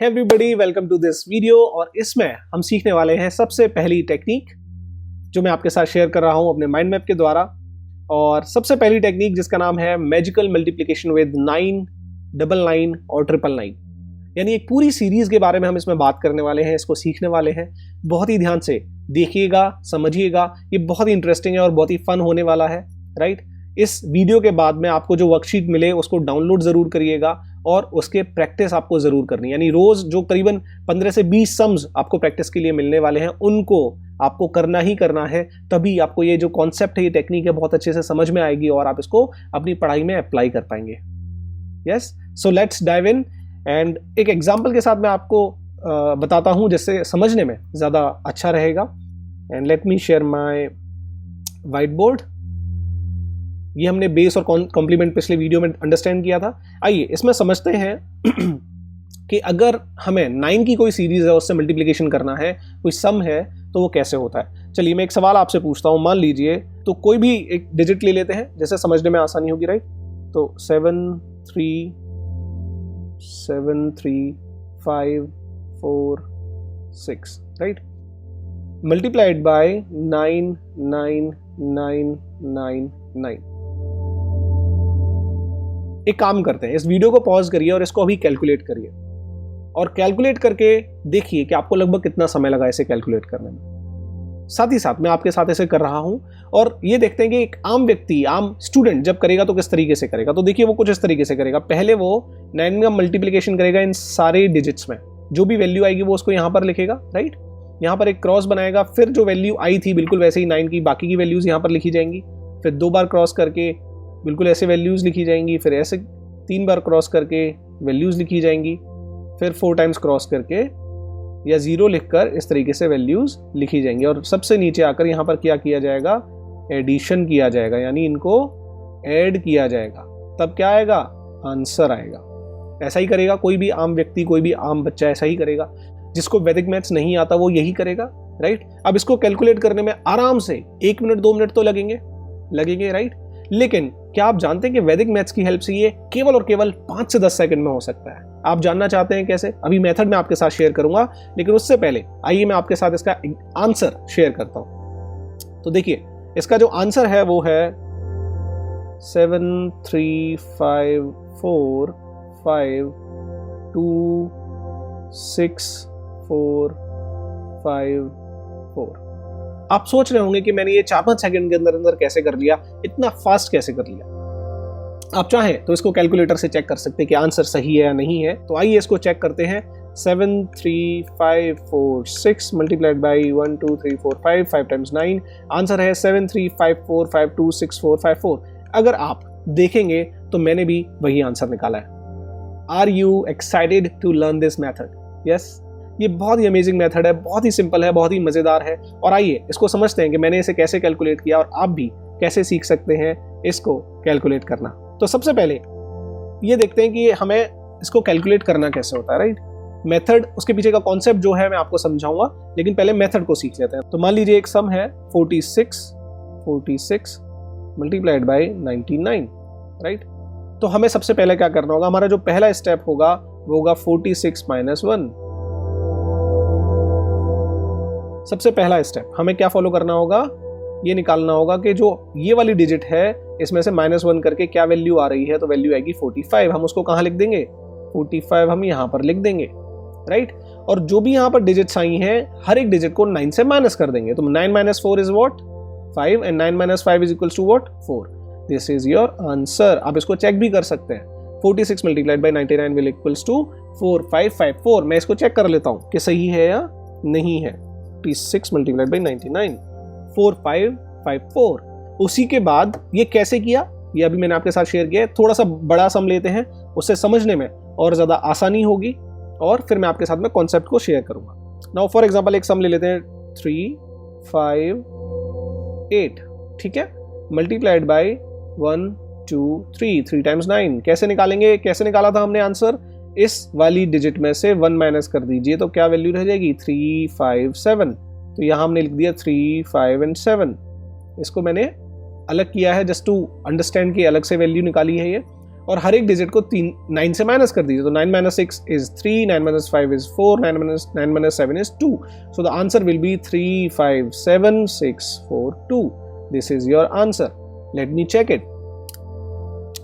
Everybody welcome to this video. और इसमें हम सीखने वाले हैं सबसे पहली टेक्निक जो मैं आपके साथ शेयर कर रहा हूं अपने माइंड मैप के द्वारा। और सबसे पहली टेक्निक जिसका नाम है मैजिकल मल्टीप्लिकेशन विद 9, 99 और 999। यानी एक पूरी सीरीज के बारे में हम इसमें बात करने वाले हैं, इसको सीखने वाले हैं। बहुत ही ध्यान से देखिएगा, समझिएगा, ये बहुत ही इंटरेस्टिंग है और बहुत ही फन होने वाला है, राइट। इस वीडियो के बाद में आपको जो वर्कशीट मिले उसको डाउनलोड जरूर करिएगा और उसके प्रैक्टिस आपको जरूर करनी, यानी रोज जो करीबन 15 से 20 सम्स आपको प्रैक्टिस के लिए मिलने वाले हैं उनको आपको करना ही करना है। तभी आपको ये जो कॉन्सेप्ट है, ये टेक्निक है, बहुत अच्छे से समझ में आएगी और आप इसको अपनी पढ़ाई में अप्लाई कर पाएंगे। Yes, so let's dive in. And एक एग्जाम्पल के साथ मैं आपको बताता हूं जिससे समझने में ज़्यादा अच्छा रहेगा। And let me share my white board. ये हमने बेस और कॉम्प्लीमेंट पिछले वीडियो में अंडरस्टैंड किया था। आइए इसमें समझते हैं कि अगर हमें 9 की कोई सीरीज है, उससे मल्टीप्लिकेशन करना है, कोई सम है, तो वो कैसे होता है। चलिए मैं एक सवाल आपसे पूछता हूँ। मान लीजिए तो कोई भी एक डिजिट ले लेते हैं जैसे समझने में आसानी होगी, राइट। तो 7 3 5 4 6, राइट, मल्टीप्लाइड बाय 9 9 9 9 9। एक काम करते हैं, इस वीडियो को पॉज करिए और इसको अभी कैलकुलेट करिए और कैलकुलेट करके देखिए कि आपको लगभग कितना समय लगा इसे कैलकुलेट करने में। साथ ही साथ मैं आपके साथ ऐसे कर रहा हूं और ये देखते हैं कि एक आम व्यक्ति, आम स्टूडेंट जब करेगा तो किस तरीके से करेगा। तो देखिए वो कुछ इस तरीके से करेगा। पहले वो 9 का मल्टीप्लिकेशन करेगा इन सारे डिजिट्स में, जो भी वैल्यू आएगी वो उसको यहां पर लिखेगा, राइट। यहां पर एक क्रॉस बनाएगा, फिर जो वैल्यू आई थी बिल्कुल वैसे ही 9 की बाकी की वैल्यूज यहां पर लिखी जाएंगी। फिर 2 बार क्रॉस करके बिल्कुल ऐसे वैल्यूज लिखी जाएंगी, फिर ऐसे 3 बार क्रॉस करके वैल्यूज लिखी जाएंगी, फिर 4 टाइम्स क्रॉस करके या 0 लिखकर इस तरीके से वैल्यूज लिखी जाएंगी। और सबसे नीचे आकर यहाँ पर क्या किया जाएगा, एडिशन किया जाएगा, यानी इनको ऐड किया जाएगा। तब क्या आएगा, आंसर आएगा। ऐसा ही करेगा कोई भी आम व्यक्ति, कोई भी आम बच्चा ऐसा ही करेगा। जिसको वैदिक मैथ्स नहीं आता वो यही करेगा, राइट। अब इसको कैलकुलेट करने में आराम से 1 मिनट 2 मिनट तो लगेंगे, राइट। लेकिन क्या आप जानते हैं कि वैदिक मैथ्स की हेल्प से ये केवल और केवल 5 से 10 सेकंड में हो सकता है। आप जानना चाहते हैं कैसे? अभी मेथड मैं आपके साथ शेयर करूंगा, लेकिन उससे पहले आइए मैं आपके साथ इसका आंसर शेयर करता हूं। तो देखिए इसका जो आंसर है वो है 7 3 5 4 5 2 6 4 5 4। आप सोच रहे होंगे कि मैंने ये 4-5 सेकंड के अंदर कैसे कर लिया, इतना फास्ट कैसे कर लिया। आप चाहें तो इसको कैलकुलेटर से चेक कर सकते हैं कि आंसर सही है या नहीं है। तो आइए इसको चेक करते हैं। 7 3 5 4 6 मल्टीप्लाइड बाई 1 2 3 4 5 टाइम्स 9। आंसर है 7 3 5 4 5 2 6 4 5 4। अगर आप देखेंगे तो मैंने भी वही आंसर निकाला है। Are you excited to learn this method? Yes, ये बहुत ही अमेजिंग मेथड है, बहुत ही सिंपल है, बहुत ही मजेदार है। और आइए इसको समझते हैं कि मैंने इसे कैसे कैलकुलेट किया और आप भी कैसे सीख सकते हैं इसको कैलकुलेट करना। तो सबसे पहले ये देखते हैं कि हमें इसको कैलकुलेट करना कैसे होता है, राइट। मेथड, उसके पीछे का कॉन्सेप्ट जो है मैं आपको समझाऊंगा, लेकिन पहले मेथड को सीख लेते हैं। तो मान लीजिए एक सम है 46 मल्टीप्लाइड बाई 99, राइट। तो हमें सबसे पहले क्या करना होगा, हमारा जो पहला स्टेप होगा वो होगा 46 - 1। सबसे पहला स्टेप हमें क्या फॉलो करना होगा, ये निकालना होगा कि जो ये वाली डिजिट है इसमें से -1 करके क्या वैल्यू आ रही है। तो वैल्यू आएगी 45। हम उसको कहाँ लिख देंगे, 45 हम यहाँ पर लिख देंगे, राइट। और जो भी यहाँ पर डिजिट्स आई हैं हर एक डिजिट को 9 से माइनस कर देंगे। तो 9 - 4 is what, 5, and 9 - 5 is equals to what, 4। This is your answer. आप इसको चेक भी कर सकते हैं। 46 multiplied by 99 will equals to 4554। मैं इसको चेक कर लेता हूँ कि सही है या नहीं है। 46 मल्टीप्लाइड बाई 99 4554। उसी के बाद ये कैसे किया, ये अभी मैंने आपके साथ शेयर किया है। थोड़ा सा बड़ा सम लेते हैं, उससे समझने में और ज़्यादा आसानी होगी और फिर मैं आपके साथ में कॉन्सेप्ट को शेयर करूंगा। नाउ फॉर एग्जांपल एक सम ले लेते हैं 3 5 8, ठीक है, मल्टीप्लाइड बाई 1 2 3 टाइम्स 9। कैसे निकालेंगे, कैसे निकाला था हमने आंसर, इस वाली डिजिट में से 1 माइनस कर दीजिए तो क्या वैल्यू रह जाएगी, 3 5 7। तो यहाँ हमने लिख दिया 3 5 एंड 7। इसको मैंने अलग किया है जस्ट टू अंडरस्टैंड कि अलग से वैल्यू निकाली है ये। और हर एक डिजिट को 9 से माइनस कर दीजिए। तो 9 - 6 is 3, 9 - 5 is 4, 9 - 7 is 2। So the answer will be 357,642। This is your answer. Let me check it.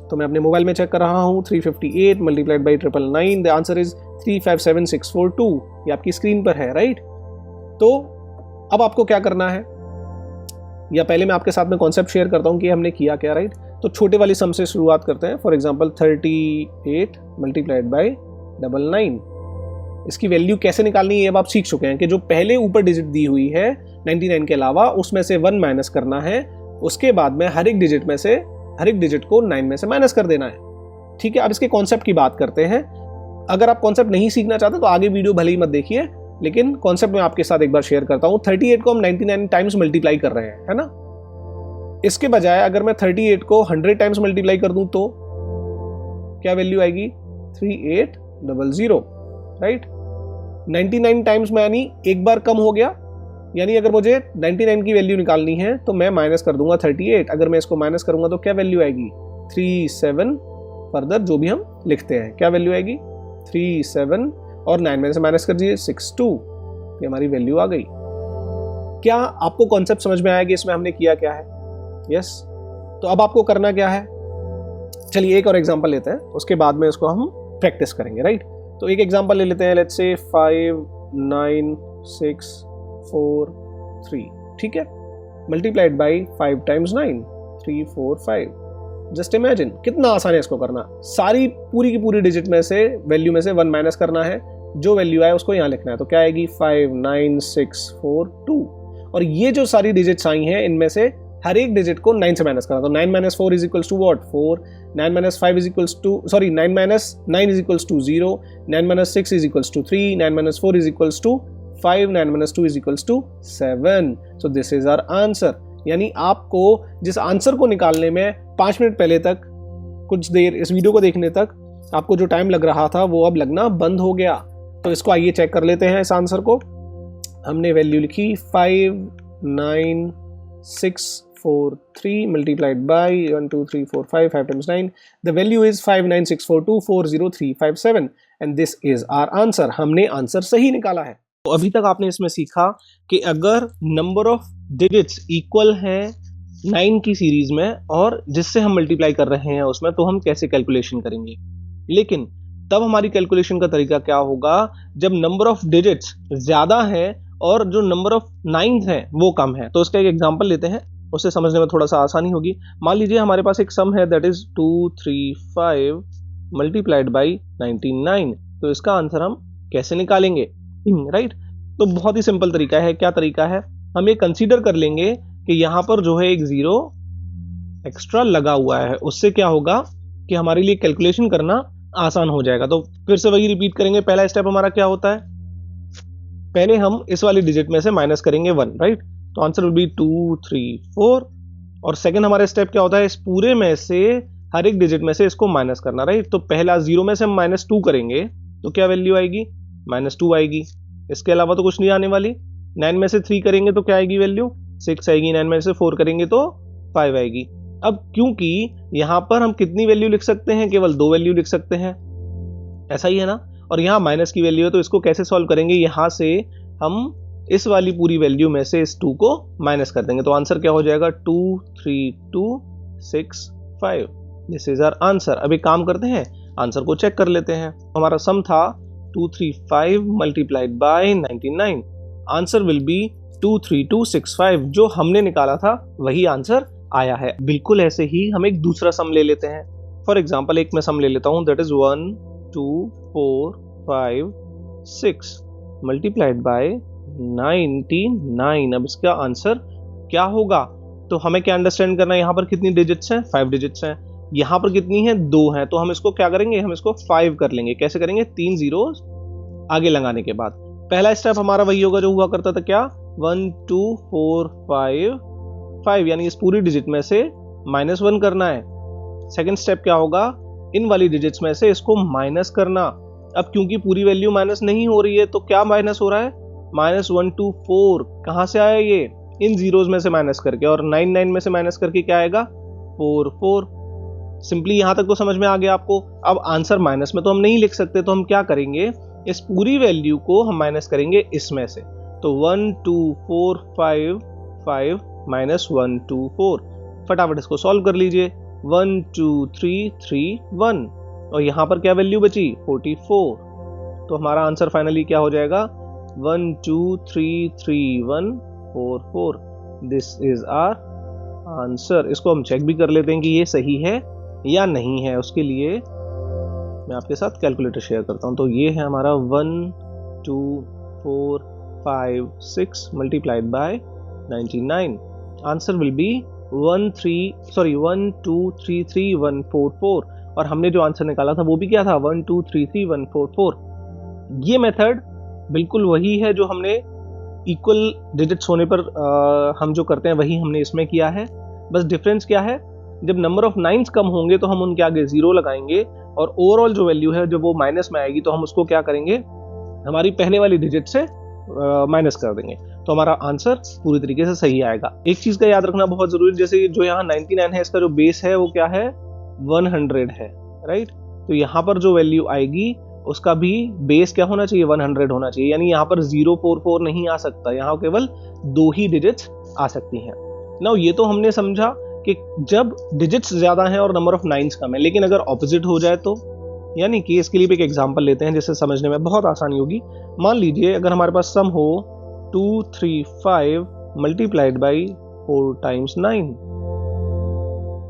तो मैं अपने मोबाइल में चेक कर रहा हूँ। 358 multiplied by 999, the answer is 357,642। ये आपकी स्क्रीन पर है, राइट। तो अब आपको क्या करना है, या पहले मैं आपके साथ में कॉन्सेप्ट शेयर करता हूँ कि हमने किया क्या, राइट। तो छोटे वाली सम से शुरुआत करते हैं। फॉर एग्जांपल 38 मल्टीप्लाइड बाई 99, इसकी वैल्यू कैसे निकालनी है अब आप सीख चुके हैं कि जो पहले ऊपर डिजिट दी हुई है 99 के अलावा, उसमें से 1 माइनस करना है। उसके बाद में हर एक डिजिट को 9 में से माइनस कर देना है, ठीक है। अब इसके कॉन्सेप्ट की बात करते हैं। अगर आप कॉन्सेप्ट नहीं सीखना चाहते तो आगे वीडियो भले ही मत देखिए, लेकिन कॉन्सेप्ट मैं आपके साथ एक बार शेयर करता हूं। 38 को हम 99 टाइम्स मल्टीप्लाई कर रहे हैं, है ना। इसके बजाय अगर मैं 38 को 100 टाइम्स मल्टीप्लाई कर दूं तो क्या वैल्यू आएगी? 3800, राइट। 99 टाइम्स में यानी एक बार कम हो गया, यानी अगर मुझे 99 की वैल्यू निकालनी है तो मैं माइनस कर दूंगा 38। अगर मैं इसको माइनस करूंगा तो क्या वैल्यू आएगी? 37। फर्दर जो भी हम लिखते हैं क्या वैल्यू आएगी? 37 और 9 में से माइनस कर दीजिए 62। ये हमारी वैल्यू आ गई। क्या आपको कॉन्सेप्ट समझ में आया कि इसमें हमने किया क्या है? यस। तो अब आपको करना क्या है, चलिए एक और एग्जांपल लेते हैं, उसके बाद में इसको हम प्रैक्टिस करेंगे, राइट। तो एक एग्जांपल ले लेते हैं, लेट्स से 5 9 6 4 3, ठीक है। Multiplied by 5 times 9, 3 4 5। Just imagine कितना आसान है इसको करना। सारी पूरी की पूरी डिजिट में से वैल्यू में से 1 माइनस करना है, जो वैल्यू आए उसको यहाँ लिखना है। तो क्या आएगी? 5 9 6 4 2। और ये जो सारी डिजिट्स आई हैं इनमें से हर एक डिजिट को 9 से माइनस करना। तो 9 - 4 is equals to what? 4। 9 - 5 is equals to 9 - 9 is equals to 0। 9 - 6 is equals to 3। 9 - 4 is equals to 5। 9 - 2 is equals to 7। So this is our answer. यानी आपको जिस आंसर को निकालने में 5 मिनट पहले तक, कुछ देर इस वीडियो को देखने तक आपको जो टाइम लग रहा था वो अब लगना बंद हो गया। तो इसको आइए चेक कर लेते हैं। इस आंसर को हमने वैल्यू लिखी 59643 multiplied by 1 2 3 4 5 5 times 9। The value is 59642400357 and this is our answer. हमने आंसर सही निकाला है। तो अभी तक आपने इसमें सीखा कि अगर नंबर ऑफ डिजिट्स इक्वल हैं 9 की सीरीज में और जिससे हम मल्टीप्लाई कर रहे हैं उसमें, तो हम कैसे कैलकुलेशन करेंगे। लेकिन तब हमारी कैलकुलेशन का तरीका क्या होगा? जब नंबर ऑफ डिजिट्स ज्यादा है और जो नंबर ऑफ 9 है वो कम है। तो उसका एक एग्जांपल लेते हैं, उससे समझने में थोड़ा सा आसानी होगी। मान लीजिए हमारे पास एक सम है दैट इज 235 मल्टीप्लाइड बाई 99। तो इसका आंसर हम कैसे निकालेंगे, राइट। तो बहुत ही सिंपल तरीका है। क्या तरीका है? हम ये कंसीडर कर लेंगे कि यहां पर जो है एक 0 एक्स्ट्रा लगा हुआ है। उससे क्या होगा कि हमारे लिए कैलकुलेशन करना आसान हो जाएगा। तो फिर से वही रिपीट करेंगे। पहला स्टेप हमारा क्या होता है? पहले हम इस वाली डिजिट में से माइनस करेंगे 1, राइट। तो आंसर विल बी 2 3 4। और सेकंड हमारा स्टेप क्या होता है? इस पूरे में से हर एक डिजिट में से इसको माइनस करना, राइट। तो पहला 0 में से हम -2 करेंगे तो क्या वैल्यू आएगी? -2 आएगी। इसके अलावा तो कुछ नहीं आने वाली। 9 में से 3 करेंगे तो क्या आएगी वैल्यू? 6 आएगी। 9 में से 4 करेंगे तो 5 आएगी। अब क्योंकि यहां पर हम कितनी वैल्यू लिख सकते हैं? केवल 2 वैल्यू लिख सकते हैं, ऐसा ही है ना। और यहाँ माइनस की वैल्यू है, तो इसको कैसे सॉल्व करेंगे? यहां से हम इस वाली पूरी वैल्यू में से इस 2 को माइनस कर देंगे। तो आंसर क्या हो जाएगा? 23265। This is our answer. अब एक काम करते हैं, आंसर को चेक कर लेते हैं। हमारा सम था 235 multiplied by 99। Answer will B 23265। जो हमने निकाला था वही आंसर आया है। बिल्कुल ऐसे ही हम एक दूसरा सम ले लेते हैं। फॉर एग्जाम्पल एक मैं सम ले लेता हूं दैट इज 1 2 4 5 6 मल्टीप्लाइड बाय 99। अब इसका आंसर क्या होगा? तो हमें क्या अंडरस्टैंड करना है? यहाँ पर कितनी डिजिट्स हैं? 5 डिजिट्स हैं। यहाँ पर कितनी है? 2 हैं। तो हम इसको क्या करेंगे? हम इसको 5 कर लेंगे। कैसे करेंगे? 3 जीरोस आगे लगाने के बाद। पहला स्टेप हमारा वही होगा जो हुआ करता था, क्या? 1 2 4 5 5, यानी इस पूरी डिजिट में से -1 करना है। सेकंड स्टेप क्या होगा? इन वाली डिजिट्स में से इसको माइनस करना। अब क्योंकि पूरी वैल्यू माइनस नहीं हो रही है तो क्या माइनस हो रहा है? -1 2 4। कहां से आया ये? इन जीरोस में से माइनस करके। और 9 9 में से माइनस करके क्या आएगा? 4 4। सिंपली यहाँ तक तो समझ में आ गया आपको। अब आंसर माइनस में तो हम नहीं लिख सकते, तो हम क्या करेंगे, इस पूरी वैल्यू को हम माइनस करेंगे इसमें से। तो 1 2 4 5 5 माइनस 1 2 4, फटाफट इसको सॉल्व कर लीजिए। 1 2 3 3 1, और यहाँ पर क्या वैल्यू बची, 44। तो हमारा आंसर फाइनली क्या हो जाएगा, 1 2 3 3 1 4 4। This is our answer. इसको हम चेक भी कर लेते हैं कि ये सही है या नहीं है। उसके लिए मैं आपके साथ कैलकुलेटर शेयर करता हूं। तो ये है हमारा 1 2 4 5 6 multiplied by 99। Answer will B 1 2 3 3 1 4 4, और हमने जो आंसर निकाला था वो भी क्या था, 1 2 3 3 1 4 4। ये मेथड बिल्कुल वही है जो हमने इक्वल डिजिट्स होने पर हम जो करते हैं वही हमने इसमें किया है। बस डिफरेंस क्या है, जब नंबर ऑफ नाइन्स कम होंगे तो हम उनके आगे 0 लगाएंगे, और ओवरऑल जो वैल्यू है जब वो माइनस में आएगी तो हम उसको क्या करेंगे, हमारी पहले वाली डिजिट से माइनस कर देंगे, तो हमारा आंसर पूरी तरीके से सही आएगा। एक चीज का याद रखना बहुत जरूरी है, जैसे जो यहाँ 99 है, इसका जो बेस है वो क्या है, 100 है, राइट। तो यहाँ पर जो वैल्यू आएगी उसका भी बेस क्या होना चाहिए, 100 होना चाहिए, यानी यहाँ पर 044 नहीं आ सकता, यहाँ केवल 2 ही डिजिट्स आ सकती हैं। नाउ ये तो हमने समझा कि जब डिजिट्स ज्यादा हैं और नंबर ऑफ नाइन्स कम है, लेकिन अगर ऑपोजिट हो जाए तो, यानी कि इसके लिए भी एक एग्जांपल लेते हैं जिससे समझने में बहुत आसानी होगी। मान लीजिए अगर हमारे पास सम हो 2 3 5 मल्टीप्लाइड बाई 4 टाइम्स 9,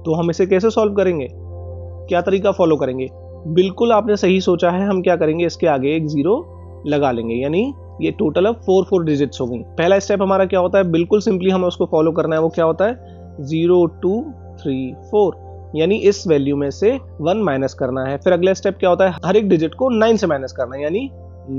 तो हम इसे कैसे सॉल्व करेंगे, क्या तरीका फॉलो करेंगे। बिल्कुल आपने सही सोचा है, हम क्या करेंगे, इसके आगे एक 0 लगा लेंगे, यानी ये टोटल अब 4 डिजिट्स हो गई। पहला स्टेप हमारा क्या होता है, बिल्कुल सिंपली हमें उसको फॉलो करना है, वो क्या होता है 0 2 3 4, यानी इस वैल्यू में से 1 माइनस करना है। फिर अगला स्टेप क्या होता है, हर एक डिजिट को 9 से माइनस करना है, यानी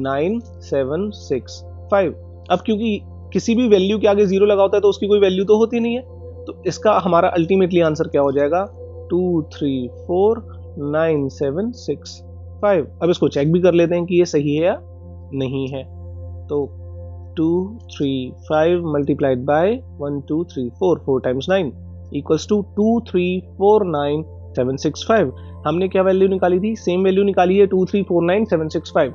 9 7 6 5। अब क्योंकि किसी भी वैल्यू के आगे 0 लगा होता है तो उसकी कोई वैल्यू तो होती नहीं है, तो इसका हमारा अल्टीमेटली आंसर क्या हो जाएगा, 2 3 4 9 7 6 5। अब इसको चेक भी कर लेते हैं कि ये सही है या नहीं है। तो 2 3 5 multiplied by 1 2 3 4 4 times 9 equals to 2 3 4 9 7 6 5। हमने क्या वैल्यू निकाली थी, सेम वैल्यू निकाली है 2 3 4 9 7 6 5।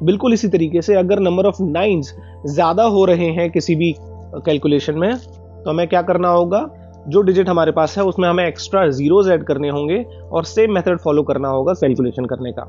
बिल्कुल इसी तरीके से अगर नंबर ऑफ नाइन्स ज्यादा हो रहे हैं किसी भी कैलकुलेशन में, तो हमें क्या करना होगा, जो डिजिट हमारे पास है उसमें हमें एक्स्ट्रा जीरोस ऐड करने होंगे और सेम मेथड फॉलो करना होगा कैलकुलेशन करने का,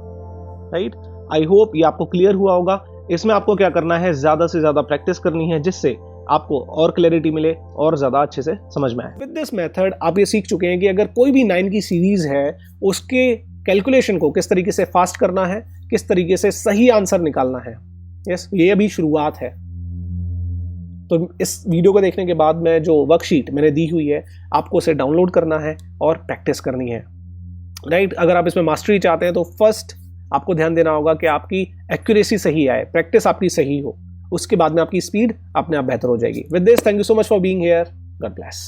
राइट। आई होप ये आपको क्लियर हुआ होगा। इसमें आपको क्या करना है, ज्यादा से ज्यादा प्रैक्टिस करनी है, जिससे आपको और क्लैरिटी मिले और ज्यादा अच्छे से समझ में आए। विद दिस मेथड आप ये सीख चुके हैं कि अगर कोई भी 9 की सीरीज है उसके कैलकुलेशन को किस तरीके से फास्ट करना है, किस तरीके से सही आंसर निकालना है। यस, ये अभी शुरुआत है। तो इस वीडियो को देखने के बाद में जो वर्कशीट मैंने दी हुई है आपको उसे डाउनलोड करना है और प्रैक्टिस करनी है, राइट। अगर आप इसमें मास्टरी चाहते हैं तो फर्स्ट आपको ध्यान देना होगा कि आपकी एक्यूरेसी सही आए, प्रैक्टिस आपकी सही हो, उसके बाद में आपकी स्पीड अपने आप बेहतर हो जाएगी। With this, thank you so much for being here. God bless.